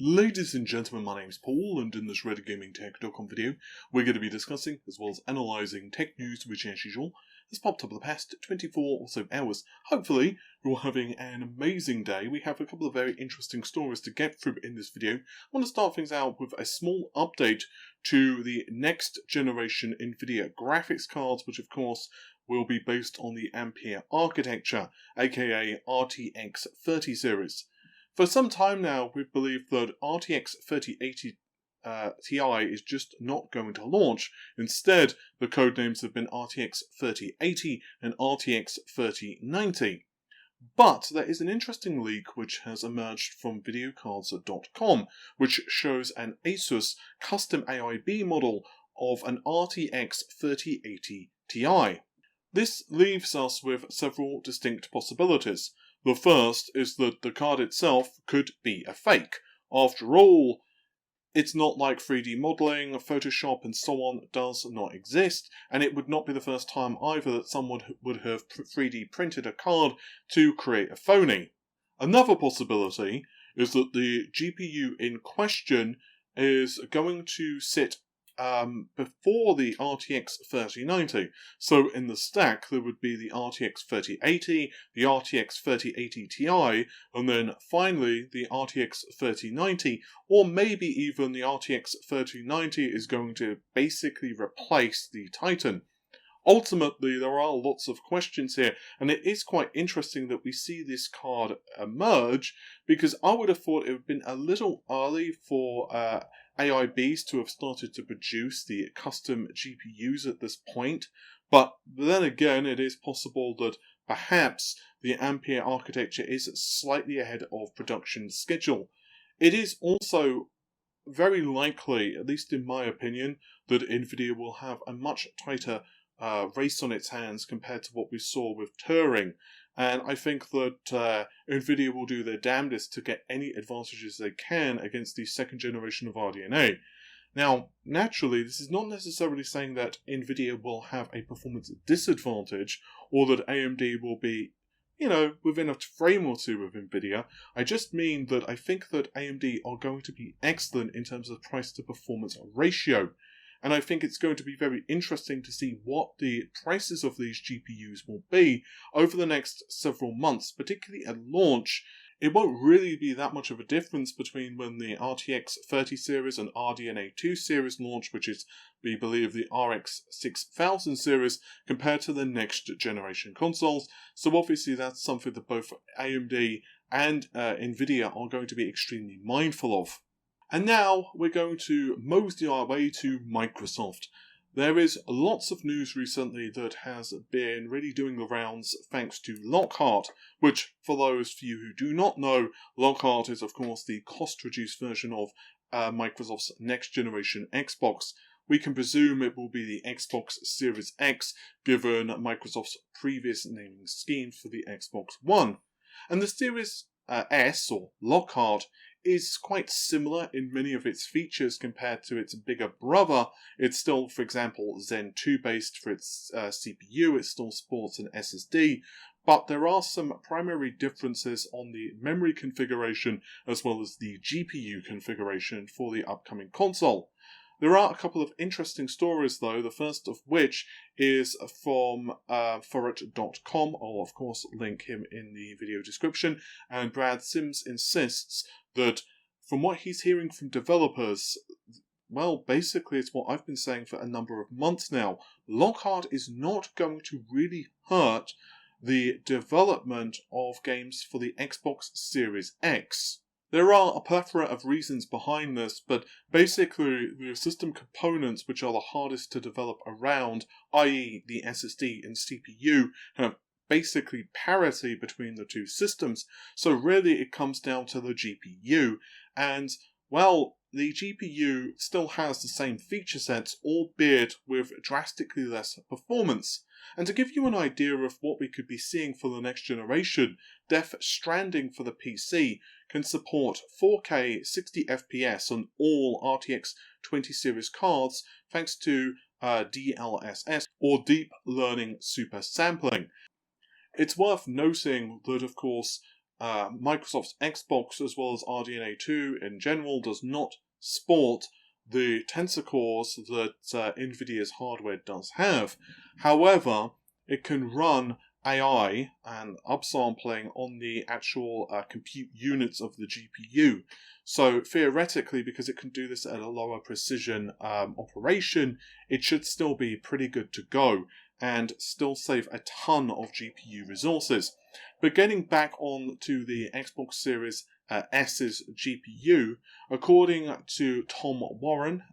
Ladies and gentlemen, my name is Paul, and in this RetroGamingTech.com video, we're going to be discussing, as well as analysing tech news which, as usual, has popped up in the past 24 or so hours. Hopefully, you're having an amazing day. We have a couple of very interesting stories to get through in this video. I want to start things out with a small update to the next generation Nvidia graphics cards, which of course will be based on the Ampere architecture, aka RTX 30 series. For some time now, we've believed that RTX 3080 Ti is just not going to launch. Instead, the codenames have been RTX 3080 and RTX 3090. But there is an interesting leak which has emerged from videocards.com, which shows an ASUS custom AIB model of an RTX 3080 Ti. This leaves us with several distinct possibilities. The first is that the card itself could be a fake. After all, it's not like 3D modelling, Photoshop and so on does not exist, and it would not be the first time either that someone would have 3D printed a card to create a phony. Another possibility is that the GPU in question is going to sit before the RTX 3090. So in the stack there would be the RTX 3080, the RTX 3080 Ti, and then finally the RTX 3090, or maybe even the RTX 3090 is going to basically replace the Titan. Ultimately, there are lots of questions here, and it is quite interesting that we see this card emerge, because I would have thought it would have been a little early for AIBs to have started to produce the custom GPUs at this point, but then again, it is possible that perhaps the Ampere architecture is slightly ahead of production schedule. It is also very likely, at least in my opinion, that Nvidia will have a much tighter race on its hands compared to what we saw with Turing, and I think that Nvidia will do their damnedest to get any advantages they can against the second generation of RDNA. Now, naturally, this is not necessarily saying that Nvidia will have a performance disadvantage, or that AMD will be, within a frame or two of Nvidia. I just mean that I think that AMD are going to be excellent in terms of price to performance ratio. And I think it's going to be very interesting to see what the prices of these GPUs will be over the next several months, particularly at launch. It won't really be that much of a difference between when the RTX 30 series and RDNA 2 series launch, which is, we believe, the RX 6000 series, compared to the next generation consoles. So obviously that's something that both AMD and Nvidia are going to be extremely mindful of. And now we're going to mosey our way to Microsoft. There is lots of news recently that has been really doing the rounds thanks to Lockhart, which, for those of you who do not know, Lockhart is of course the cost-reduced version of Microsoft's next generation Xbox. We can presume it will be the Xbox Series X, given Microsoft's previous naming scheme for the Xbox One. And the Series S, or Lockhart, is quite similar in many of its features compared to its bigger brother. It's still, for example, Zen 2 based for its CPU, it still supports an SSD, but there are some primary differences on the memory configuration as well as the GPU configuration for the upcoming console. There are a couple of interesting stories though, the first of which is from Forrit.com. I'll of course link him in the video description, and Brad Sims insists that from what he's hearing from developers, well, basically it's what I've been saying for a number of months now, Lockhart is not going to really hurt the development of games for the Xbox Series X. There are a plethora of reasons behind this, but basically the system components which are the hardest to develop around, i.e. the SSD and CPU, have basically parity between the two systems, so really it comes down to the GPU, and, well, the GPU still has the same feature sets, albeit with drastically less performance. And to give you an idea of what we could be seeing for the next generation, Death Stranding for the PC can support 4K 60 FPS on all RTX 20 series cards thanks to DLSS, or Deep Learning Super Sampling. It's worth noting that, of course, Microsoft's Xbox as well as RDNA 2 in general does not sport the tensor cores that Nvidia's hardware does have. However, it can run AI and upsampling on the actual compute units of the GPU. So theoretically, because it can do this at a lower precision operation, it should still be pretty good to go and still save a ton of GPU resources. But getting back on to the Xbox Series S's GPU, according to Tom Warren,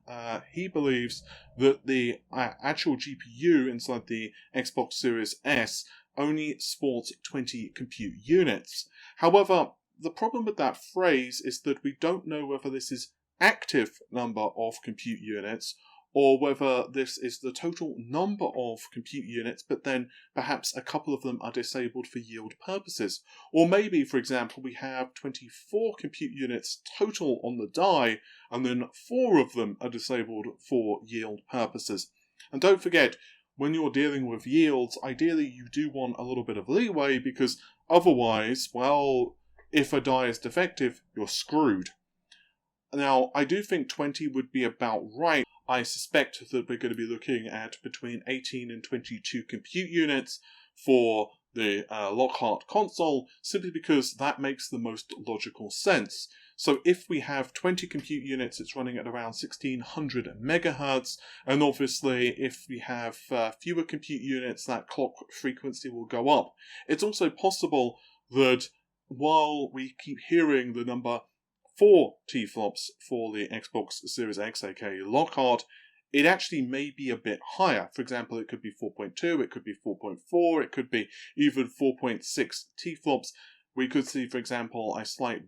he believes that the actual GPU inside the Xbox Series S only sports 20 compute units. However, the problem with that phrase is that we don't know whether this is active number of compute units or whether this is the total number of compute units, but then perhaps a couple of them are disabled for yield purposes. Or maybe, for example, we have 24 compute units total on the die, and then 4 of them are disabled for yield purposes. And don't forget, when you're dealing with yields, ideally you do want a little bit of leeway, because otherwise, well, if a die is defective, you're screwed. Now, I do think 20 would be about right. I suspect that we're going to be looking at between 18 and 22 compute units for the Lockhart console, simply because that makes the most logical sense. So if we have 20 compute units, it's running at around 1600 megahertz, and obviously if we have fewer compute units, that clock frequency will go up. It's also possible that while we keep hearing the number 4 T-flops for the Xbox Series X, aka Lockhart, it actually may be a bit higher. For example, it could be 4.2, it could be 4.4, it could be even 4.6 T-flops. We could see, for example, a slight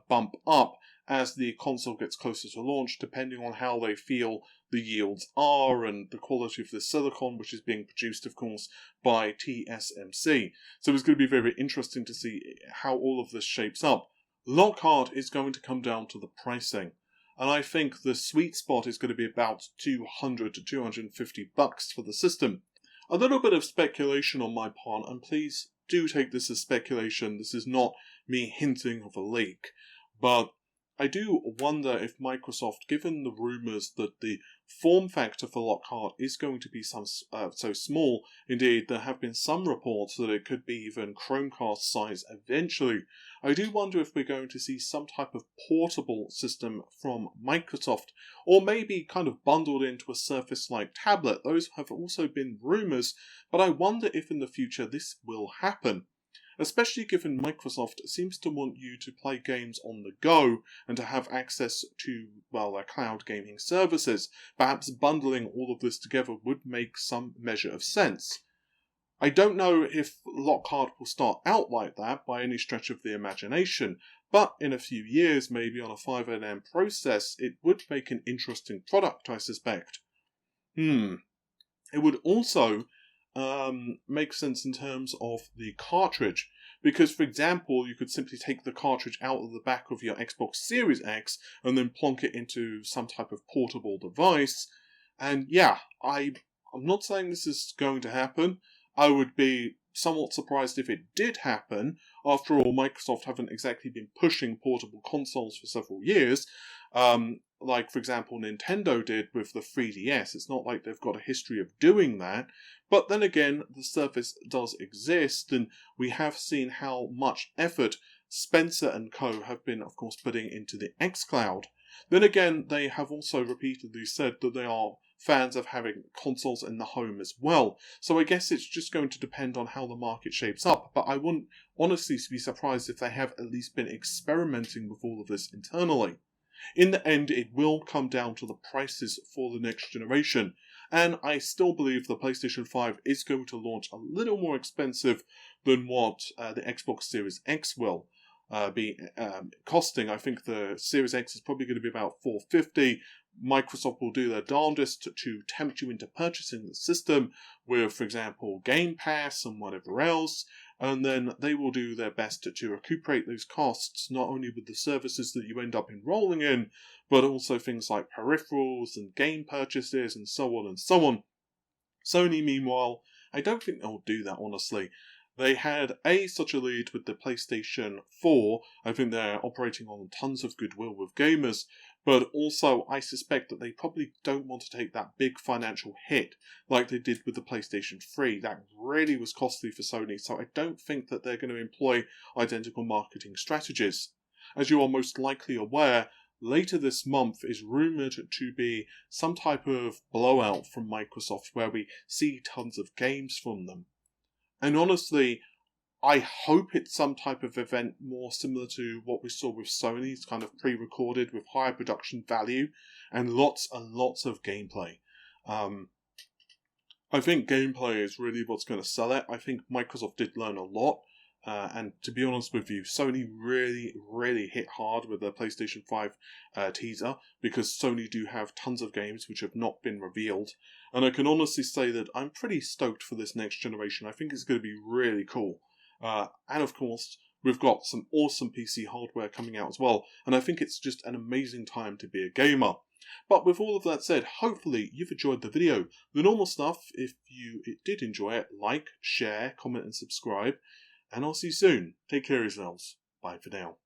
bump up as the console gets closer to launch, depending on how they feel the yields are and the quality of the silicon, which is being produced, of course, by TSMC. So it's going to be very interesting to see how all of this shapes up. Lockhart is going to come down to the pricing, and I think the sweet spot is going to be about $200 to $250 for the system. A little bit of speculation on my part, and please do take this as speculation. This is not me hinting of a leak, but I do wonder if Microsoft, given the rumours that the form factor for Lockhart is going to be so small, indeed there have been some reports that it could be even Chromecast size eventually, I do wonder if we're going to see some type of portable system from Microsoft, or maybe kind of bundled into a Surface-like tablet. Those have also been rumours, but I wonder if in the future this will happen. Especially given Microsoft seems to want you to play games on the go and to have access to, well, their cloud gaming services. Perhaps bundling all of this together would make some measure of sense. I don't know if Lockhart will start out like that by any stretch of the imagination, but in a few years, maybe on a 5nm process, it would make an interesting product, I suspect. It would also makes sense in terms of the cartridge, because for example you could simply take the cartridge out of the back of your Xbox Series X and then plonk it into some type of portable device. And yeah, I'm not saying this is going to happen. I would be somewhat surprised if it did happen. After all, Microsoft haven't exactly been pushing portable consoles for several years. Like, for example, Nintendo did with the 3DS. It's not like they've got a history of doing that. But then again, the Surface does exist, and we have seen how much effort Spencer and co. have been, of course, putting into the xCloud. Then again, they have also repeatedly said that they are fans of having consoles in the home as well. So I guess it's just going to depend on how the market shapes up, but I wouldn't honestly be surprised if they have at least been experimenting with all of this internally. In the end, it will come down to the prices for the next generation, and I still believe the PlayStation 5 is going to launch a little more expensive than what the Xbox Series X will be costing. I think the Series X is probably going to be about $450. Microsoft will do their darndest to tempt you into purchasing the system with, for example, Game Pass and whatever else, and then they will do their best to recuperate those costs, not only with the services that you end up enrolling in, but also things like peripherals and game purchases and so on and so on. Sony, meanwhile, I don't think they'll do that, honestly. They had such a lead with the PlayStation 4. I think they're operating on tons of goodwill with gamers, but also I suspect that they probably don't want to take that big financial hit like they did with the PlayStation 3. That really was costly for Sony, so I don't think that they're going to employ identical marketing strategies. As you are most likely aware, later this month is rumoured to be some type of blowout from Microsoft where we see tons of games from them. And honestly, I hope it's some type of event more similar to what we saw with Sony's, kind of pre-recorded with higher production value and lots of gameplay. I think gameplay is really what's going to sell it. I think Microsoft did learn a lot. And to be honest with you, Sony really hit hard with their PlayStation 5 teaser, because Sony do have tons of games which have not been revealed. And I can honestly say that I'm pretty stoked for this next generation. I think it's going to be really cool. And of course, we've got some awesome PC hardware coming out as well. And I think it's just an amazing time to be a gamer. But with all of that said, hopefully you've enjoyed the video. The normal stuff, if you did enjoy it, like, share, comment and subscribe. And I'll see you soon. Take care of yourselves. Bye for now.